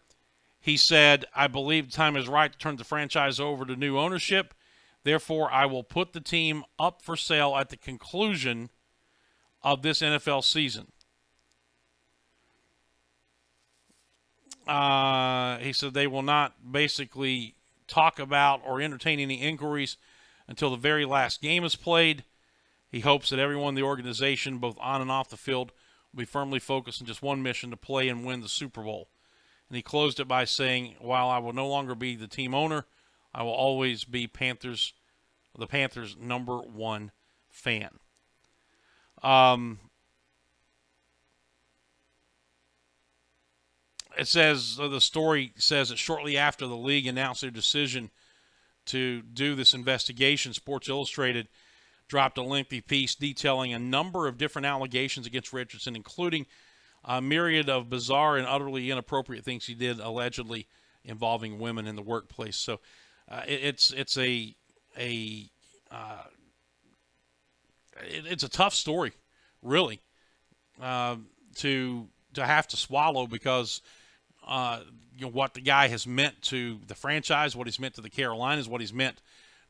he said, "I believe the time is right to turn the franchise over to new ownership. Therefore, I will put the team up for sale at the conclusion of this NFL season." He said they will not basically talk about or entertain any inquiries until the very last game is played. He hopes that everyone in the organization, both on and off the field, will be firmly focused on just one mission: to play and win the Super Bowl. And he closed it by saying, "While I will no longer be the team owner, I will always be the Panthers' #1 fan." It says, the story says that shortly after the league announced their decision to do this investigation, Sports Illustrated dropped a lengthy piece detailing a number of different allegations against Richardson, including a myriad of bizarre and utterly inappropriate things he did, allegedly involving women in the workplace. So it's a tough story, really, to have to swallow, because what the guy has meant to the franchise, what he's meant to the Carolinas, what he's meant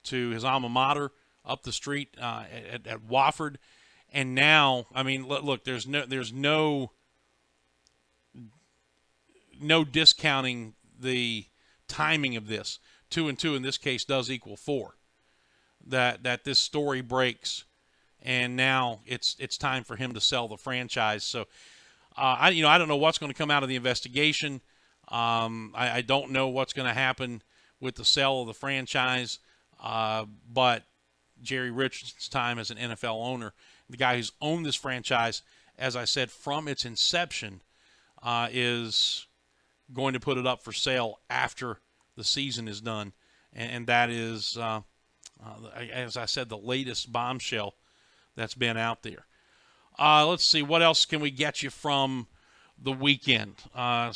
to his alma mater up the street at Wofford. And now, I mean, look, there's no discounting the timing of this. 2 and 2 in this case does equal 4. That this story breaks, and now it's time for him to sell the franchise. So I don't know what's going to come out of the investigation. I don't know what's going to happen with the sale of the franchise. But Jerry Richardson's time as an NFL owner, the guy who's owned this franchise, as I said, from its inception, is going to put it up for sale after the season is done. And that is, as I said, the latest bombshell that's been out there. Let's see, what else can we get you from the weekend?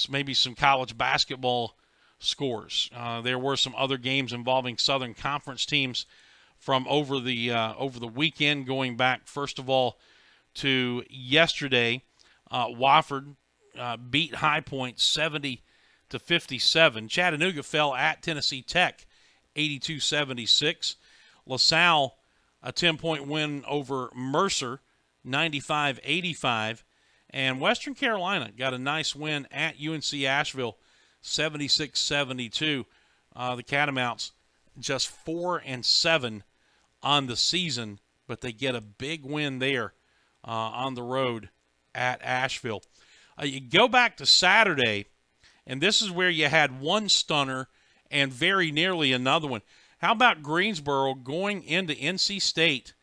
Maybe some college basketball scores. There were some other games involving Southern Conference teams from over the weekend, going back, first of all, to yesterday. Wofford beat High Point 70-57. Chattanooga fell at Tennessee Tech 82-76. LaSalle, a 10-point win over Mercer, 95-85. And Western Carolina got a nice win at UNC Asheville, 76-72. The Catamounts just 4-7 on the season, but they get a big win there on the road at Asheville. You go back to Saturday, and this is where you had one stunner and very nearly another one. How about Greensboro going into NC State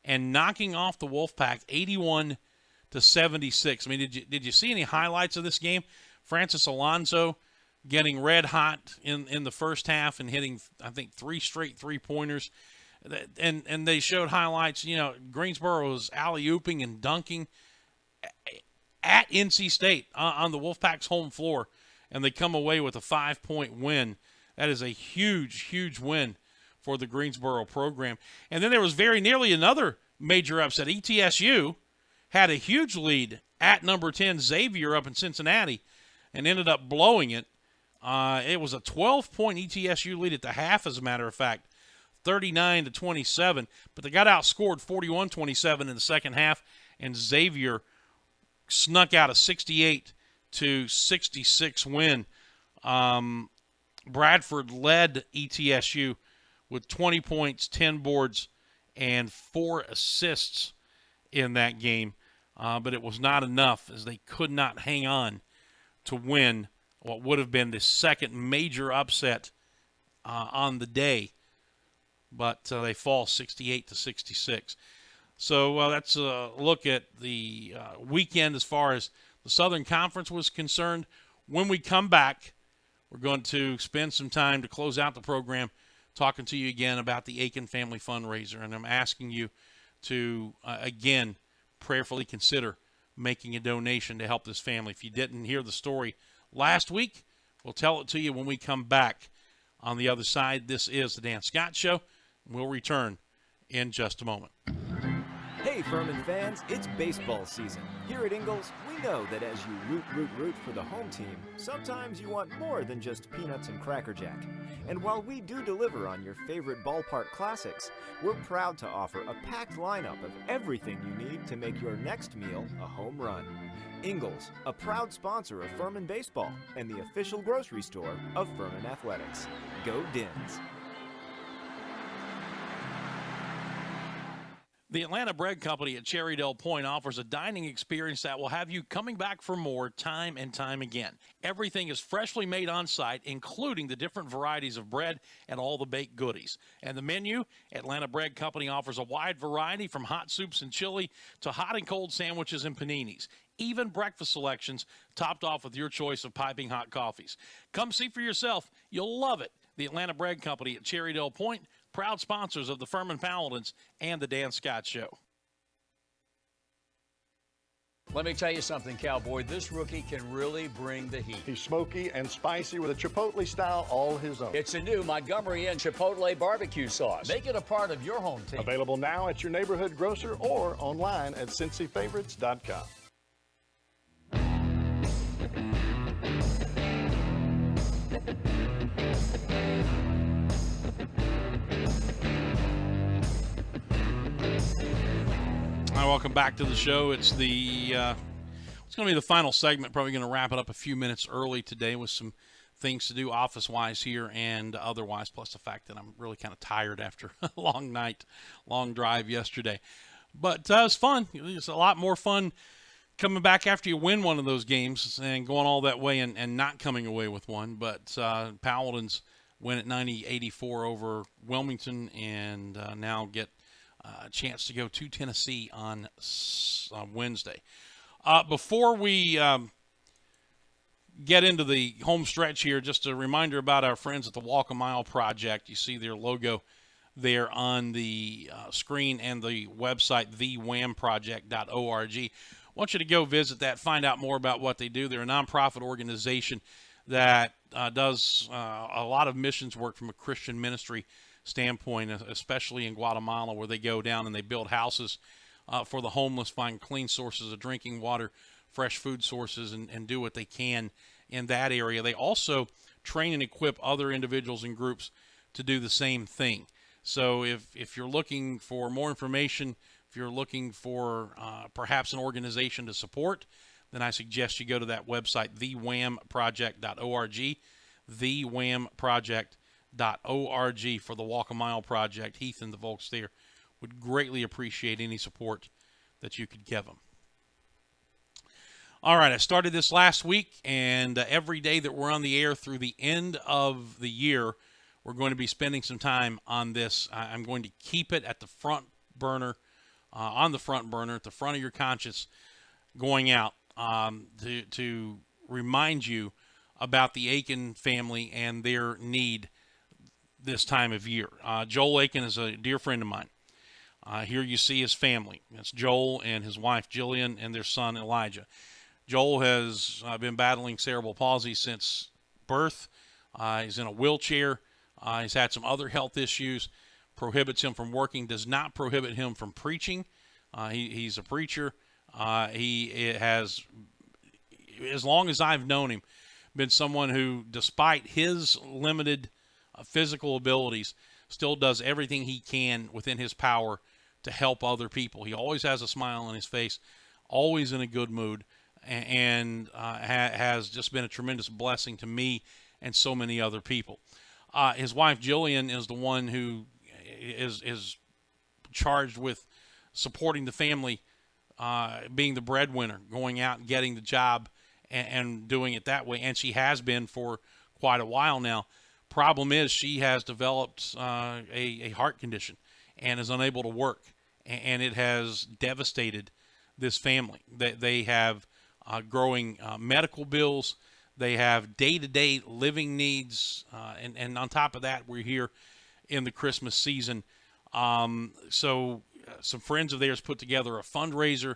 and knocking off the Wolfpack 81-76? I mean, did you see any highlights of this game? Francis Alonso getting red hot in the first half and hitting, I think, 3 straight three-pointers. And they showed highlights. Greensboro was alley-ooping and dunking at NC State on the Wolfpack's home floor, and they come away with a 5-point win. That is a huge, huge win for the Greensboro program. And then there was very nearly another major upset. ETSU had a huge lead at number 10 Xavier up in Cincinnati and ended up blowing it. It was a 12-point ETSU lead at the half, as a matter of fact, 39-27. But they got outscored 41-27 in the second half, and Xavier snuck out a 68-66 win. Bradford led ETSU with 20 points, 10 boards, and 4 assists in that game. But it was not enough, as they could not hang on to win what would have been the second major upset on the day. But they fall 68-66. So that's a look at the weekend as far as the Southern Conference was concerned. When we come back, we're going to spend some time to close out the program talking to you again about the Aiken Family Fundraiser. And I'm asking you to, again, prayerfully consider making a donation to help this family. If you didn't hear the story last week, we'll tell it to you when we come back on the other side. This is the Dan Scott Show. We'll return in just a moment. Hey, Furman fans, it's baseball season. Here at Ingalls, we know that as you root for the home team, sometimes you want more than just peanuts and Cracker Jack. And while we do deliver on your favorite ballpark classics, we're proud to offer a packed lineup of everything you need to make your next meal a home run. Ingalls, a proud sponsor of Furman Baseball and the official grocery store of Furman Athletics. Go Dins! The Atlanta Bread Company at Cherrydale Point offers a dining experience that will have you coming back for more time and time again. Everything is freshly made on site, including the different varieties of bread and all the baked goodies. And the menu, Atlanta Bread Company offers a wide variety from hot soups and chili to hot and cold sandwiches and paninis. Even breakfast selections topped off with your choice of piping hot coffees. Come see for yourself. You'll love it. The Atlanta Bread Company at Cherrydale Point, proud sponsors of the Furman Paladins and the Dan Scott Show. Let me tell you something, Cowboy. This rookie can really bring the heat. He's smoky and spicy with a Chipotle style all his own. It's a new Montgomery Inn Chipotle barbecue sauce. Make it a part of your home team. Available now at your neighborhood grocer or online at CincyFavorites.com. Hi, welcome back to the show. It's going to be the final segment. Probably going to wrap it up a few minutes early today with some things to do office-wise here and otherwise, plus the fact that I'm really kind of tired after a long night, long drive yesterday. But it was fun. It's a lot more fun coming back after you win one of those games and going all that way and not coming away with one. But Paladins win at 90-84 over Wilmington and now get a chance to go to Tennessee on Wednesday. Before we get into the home stretch here, just a reminder about our friends at the Walk a Mile Project. You see their logo there on the screen and the website, thewhamproject.org. I want you to go visit that, find out more about what they do. They're a nonprofit organization that does a lot of missions work from a Christian ministry standpoint, especially in Guatemala, where they go down and they build houses for the homeless, find clean sources of drinking water, fresh food sources, and do what they can in that area. They also train and equip other individuals and groups to do the same thing. So if you're looking for more information, if you're looking for perhaps an organization to support, then I suggest you go to that website, thewhamproject.org, thewhamproject.org for the Walk a Mile Project. Heath and the folks there would greatly appreciate any support that you could give them. All right, I started this last week, and every day that we're on the air through the end of the year, we're going to be spending some time on this. I'm going to keep it at the front burner, on the front burner, at the front of your conscience, going out to remind you about the Aiken family and their need this time of year. Joel Aiken is a dear friend of mine. Here you see his family. That's Joel and his wife Jillian and their son Elijah. Joel has been battling cerebral palsy since birth. He's in a wheelchair. He's had some other health issues. Prohibits him from working. Does not prohibit him from preaching. He's a preacher. He has, as long as I've known him, been someone who, despite his limited physical abilities, still does everything he can within his power to help other people. He always has a smile on his face, always in a good mood, and has just been a tremendous blessing to me and so many other people. His wife Jillian is the one who is charged with supporting the family, being the breadwinner, going out and getting the job and doing it that way. And she has been for quite a while now. Problem is, she has developed a heart condition and is unable to work, and it has devastated this family. They have growing medical bills. They have day-to-day living needs, and on top of that, we're here in the Christmas season. So some friends of theirs put together a fundraiser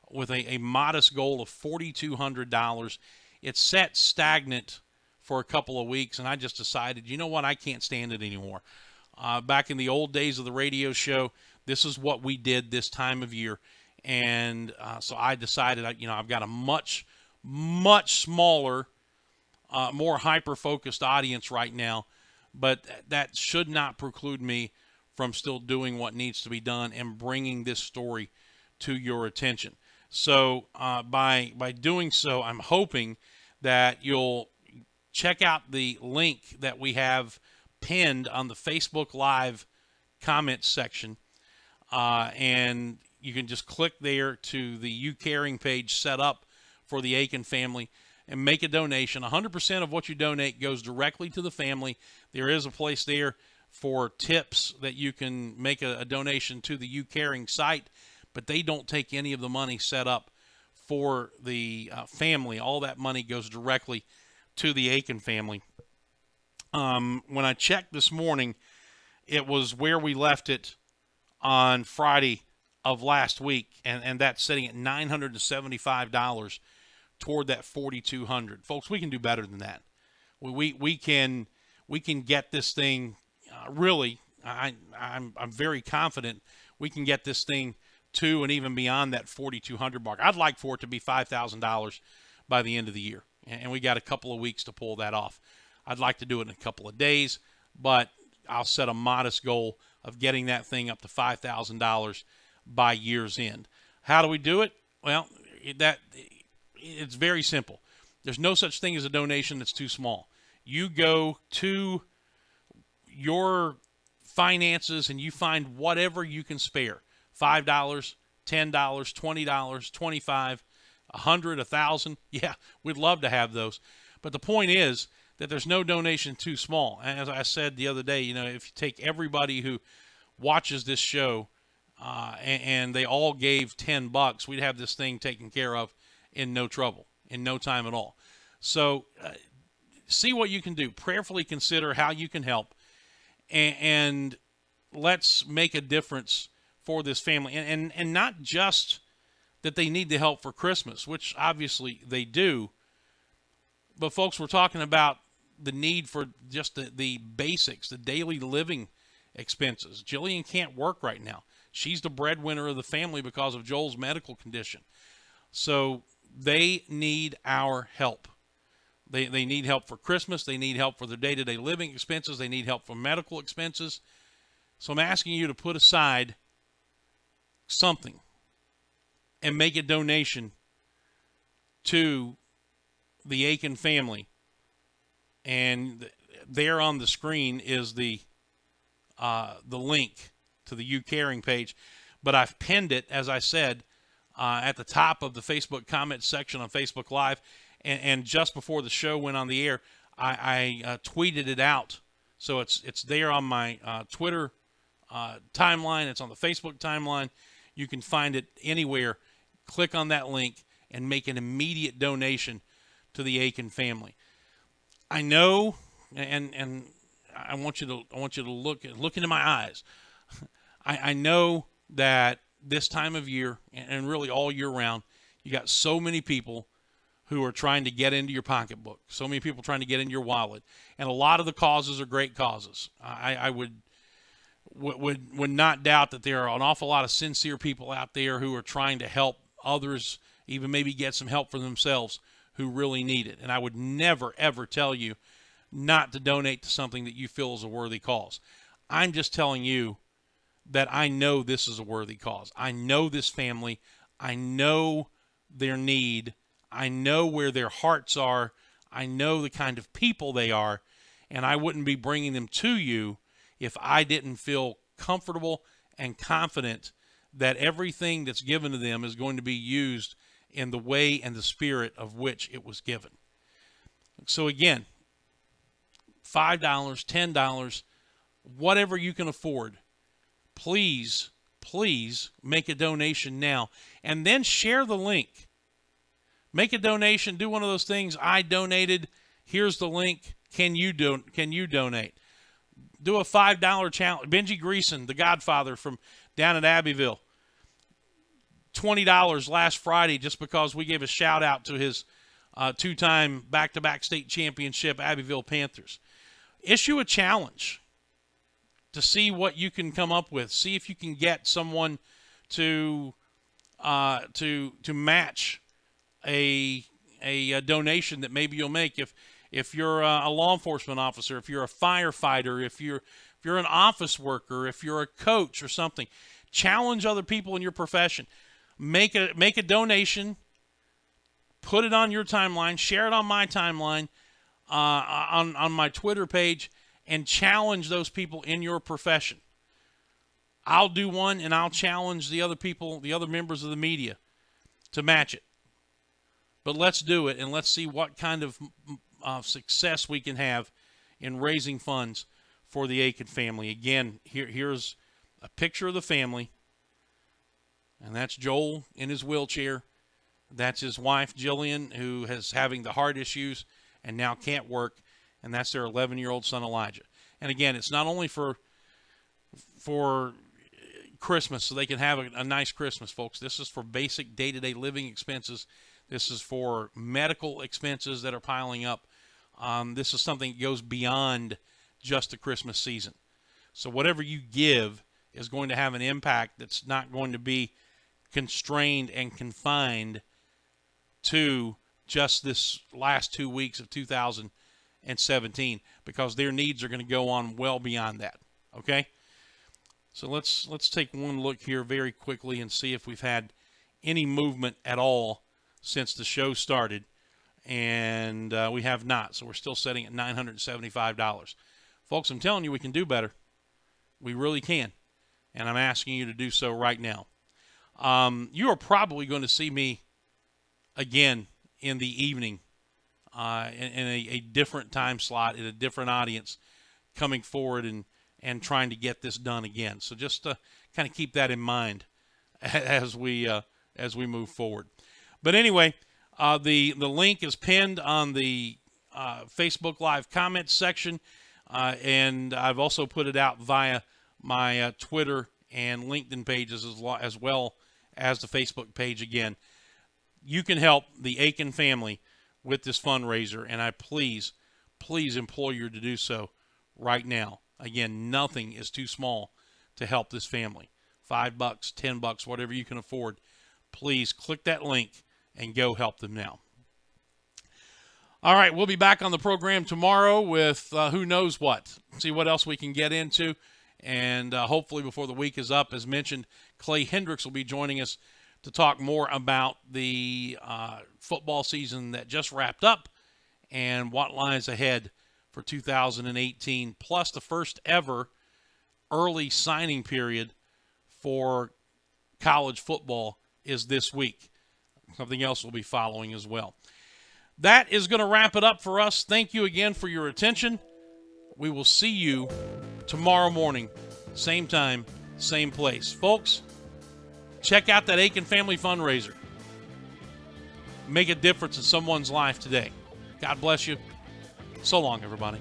with a modest goal of $4,200. It's set stagnant for a couple of weeks, and I just decided, you know what, I can't stand it anymore. Back in the old days of the radio show, this is what we did this time of year, and so I decided, I've got a much smaller, more hyper-focused audience right now, but that should not preclude me from still doing what needs to be done and bringing this story to your attention. So by doing so, I'm hoping that you'll check out the link that we have pinned on the Facebook Live comments section, and you can just click there to the You Caring page set up for the Aiken family and make a donation. 100% of what you donate goes directly to the family. There is a place there for tips that you can make a donation to the You Caring site, but they don't take any of the money set up for the family. All that money goes directly to the Aiken family. When I checked this morning, it was where we left it on Friday of last week, and that's sitting at $975 toward that $4,200. Folks, we can do better than that. We can get this thing really. I'm very confident we can get this thing to and even beyond that $4,200 mark. I'd like for it to be $5,000 by the end of the year, and we got a couple of weeks to pull that off. I'd like to do it in a couple of days, but I'll set a modest goal of getting that thing up to $5,000 by year's end. How do we do it? Well, it's very simple. There's no such thing as a donation that's too small. You go to your finances and you find whatever you can spare. $5, $10, $20, $25, $100, $1,000. Yeah, we'd love to have those. But the point is that there's no donation too small. As I said the other day, if you take everybody who watches this show and they all gave $10, we'd have this thing taken care of in no trouble, in no time at all. So see what you can do. Prayerfully consider how you can help, and let's make a difference for this family. And not just that they need the help for Christmas, which obviously they do, but folks, we're talking about the need for just the basics, the daily living expenses. Jillian can't work right now. She's the breadwinner of the family because of Joel's medical condition. So they need our help. They need help for Christmas. They need help for their day-to-day living expenses. They need help for medical expenses. So I'm asking you to put aside something and make a donation to the Aiken family. And there on the screen is the link to the You Caring page. But I've pinned it, as I said, at the top of the Facebook comment section on Facebook Live. And just before the show went on the air, I tweeted it out. So it's there on my Twitter timeline. It's on the Facebook timeline. You can find it anywhere. Click on that link and make an immediate donation to the Aiken family. I know, and I want you to look into my eyes. I know that this time of year, and really all year round, you got so many people who are trying to get into your pocketbook, so many people trying to get into your wallet, and a lot of the causes are great causes. I would not doubt that there are an awful lot of sincere people out there who are trying to help others, even maybe get some help for themselves, who really need it. And I would never, ever tell you not to donate to something that you feel is a worthy cause. I'm just telling you that I know this is a worthy cause. I know this family. I know their need. I know where their hearts are. I know the kind of people they are. And I wouldn't be bringing them to you if I didn't feel comfortable and confident that everything that's given to them is going to be used in the way and the spirit of which it was given. So again, $5, $10, whatever you can afford, please make a donation now, and then share the link. Make a donation. Do one of those things. I donated. Here's the link. Can you donate? Do a $5 challenge. Benji Greason, the Godfather from down at Abbeville, $20 last Friday just because we gave a shout out to his two-time back-to-back state championship Abbeville Panthers. Issue a challenge to see what you can come up with. See if you can get someone to match a donation that maybe you'll make. If you're a law enforcement officer, if you're a firefighter, if you're an office worker, if you're a coach or something, challenge other people in your profession. Make a donation, put it on your timeline, share it on my timeline, on my Twitter page, and challenge those people in your profession. I'll do one, and I'll challenge the other people, the other members of the media, to match it. But let's do it, and let's see what kind of success we can have in raising funds for the Aiken family. Again, here's a picture of the family, and that's Joel in his wheelchair. That's his wife, Jillian, who is having the heart issues and now can't work, and that's their 11-year-old son, Elijah. And again, it's not only for Christmas, so they can have a nice Christmas, folks. This is for basic day-to-day living expenses. This is for medical expenses that are piling up. This is something that goes beyond just the Christmas season. So whatever you give is going to have an impact that's not going to be constrained and confined to just this last 2 weeks of 2017, because their needs are going to go on well beyond that. Okay? So let's take one look here very quickly and see if we've had any movement at all since the show started, and we have not. So we're still sitting at $975. Folks, I'm telling you, we can do better. We really can, and I'm asking you to do so right now. You are probably going to see me again in the evening in a different time slot, in a different audience, coming forward and trying to get this done again. So just kind of keep that in mind as we move forward. But anyway, the link is pinned on the Facebook Live comments section, and I've also put it out via my Twitter and LinkedIn pages as well as the Facebook page. Again, you can help the Aiken family with this fundraiser, and I please implore you to do so right now. Again, nothing is too small to help this family. $5, $10, whatever you can afford. Please click that link and go help them now. All right, we'll be back on the program tomorrow with who knows what. See what else we can get into. And hopefully before the week is up, as mentioned, Clay Hendricks will be joining us to talk more about the football season that just wrapped up and what lies ahead for 2018, plus the first ever early signing period for college football is this week. Something else will be following as well. That is going to wrap it up for us. Thank you again for your attention. We will see you tomorrow morning, same time, same place. Folks, check out that Aiken Family Fundraiser. Make a difference in someone's life today. God bless you. So long, everybody.